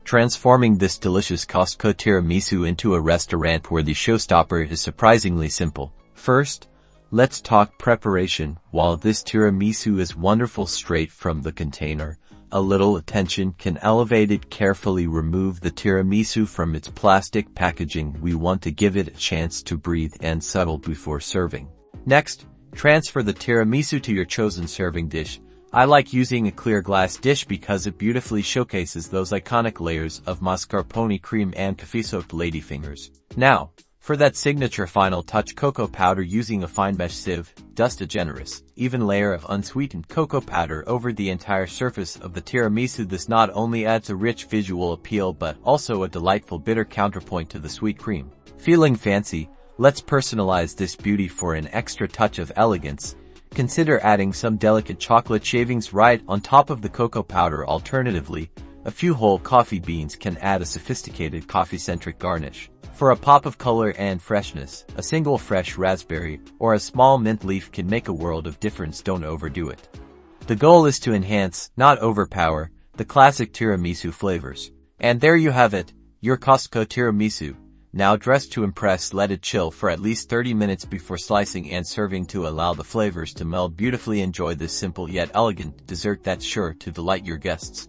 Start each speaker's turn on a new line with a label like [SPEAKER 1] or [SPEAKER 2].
[SPEAKER 1] transforming this delicious Costco tiramisu into a restaurant-worthy showstopper is surprisingly simple. First, let's talk preparation. While this tiramisu is wonderful straight from the container, a little attention can elevate it. Carefully remove the tiramisu from its plastic packaging. We want to give it a chance to breathe and settle before serving. Next, transfer the tiramisu to your chosen serving dish. I like using a clear glass dish because it beautifully showcases those iconic layers of mascarpone cream and coffee-soaked ladyfingers. Now, for that signature final touch, cocoa powder. Using a fine mesh sieve, dust a generous, even layer of unsweetened cocoa powder over the entire surface of the tiramisu. This not only adds a rich visual appeal but also a delightful bitter counterpoint to the sweet cream. Feeling fancy? Let's personalize this beauty for an extra touch of elegance. Consider adding some delicate chocolate shavings right on top of the cocoa powder. Alternatively, a few whole coffee beans can add a sophisticated coffee-centric garnish. For a pop of color and freshness, a single fresh raspberry or a small mint leaf can make a world of difference. Don't overdo it. The goal is to enhance, not overpower, the classic tiramisu flavors. And there you have it, your Costco tiramisu. Now dress to impress. Let it chill for at least 30 minutes before slicing and serving to allow the flavors to meld beautifully. Enjoy this simple yet elegant dessert that's sure to delight your guests.